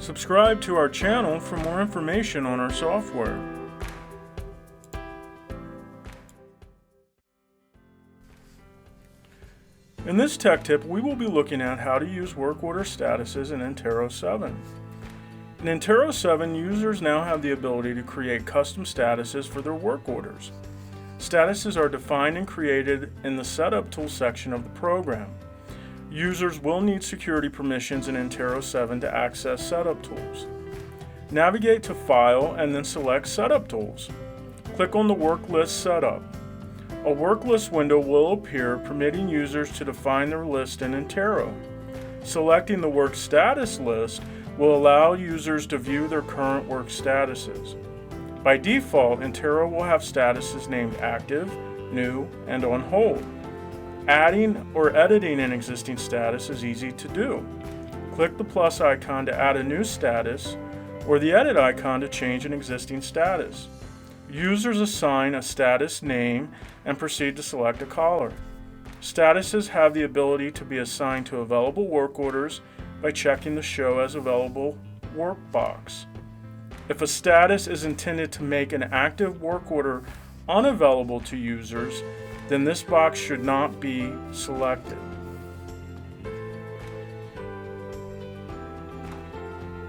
Subscribe to our channel for more information on our software. In this tech tip, we will be looking at how to use work order statuses in Antero 7. In Antero 7, users now have the ability to create custom statuses for their work orders. Statuses are defined and created in the Setup Tools section of the program. Users will need security permissions in Antero 7 to access Setup Tools. Navigate to File and then select Setup Tools. Click on the Work List Setup. A work list window will appear, permitting users to define their list in Antero. Selecting the work status list will allow users to view their current work statuses. By default, Antero will have statuses named Active, New, and On Hold. Adding or editing an existing status is easy to do. Click the plus icon to add a new status, or the edit icon to change an existing status. Users assign a status name and proceed to select a caller. Statuses have the ability to be assigned to available work orders by checking the Show as Available work box. If a status is intended to make an active work order unavailable to users, then this box should not be selected.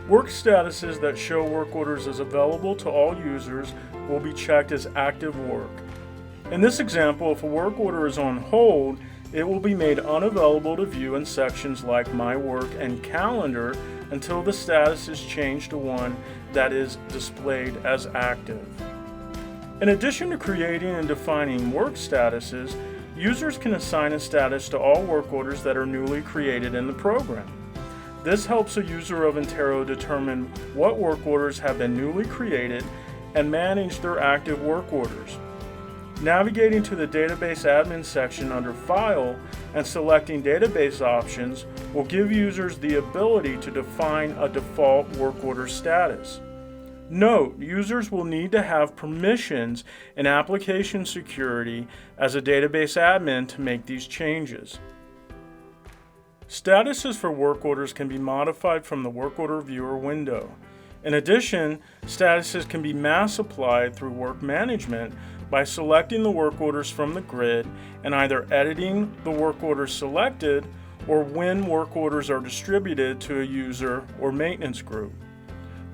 Work statuses that show work orders as available to all users will be checked as active work. In this example, if a work order is on hold, it will be made unavailable to view in sections like My Work and Calendar until the status is changed to one that is displayed as active. In addition to creating and defining work statuses, users can assign a status to all work orders that are newly created in the program. This helps a user of Antero determine what work orders have been newly created and manage their active work orders. Navigating to the Database Admin section under File and selecting Database Options will give users the ability to define a default work order status. Note, users will need to have permissions in Application Security as a database admin to make these changes. Statuses for work orders can be modified from the Work Order Viewer window. In addition, statuses can be mass applied through Work Management by selecting the work orders from the grid and either editing the work orders selected or when work orders are distributed to a user or maintenance group.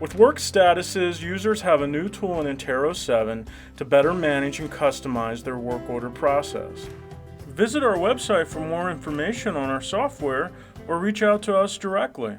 With work statuses, users have a new tool in Antero 7 to better manage and customize their work order process. Visit our website for more information on our software or reach out to us directly.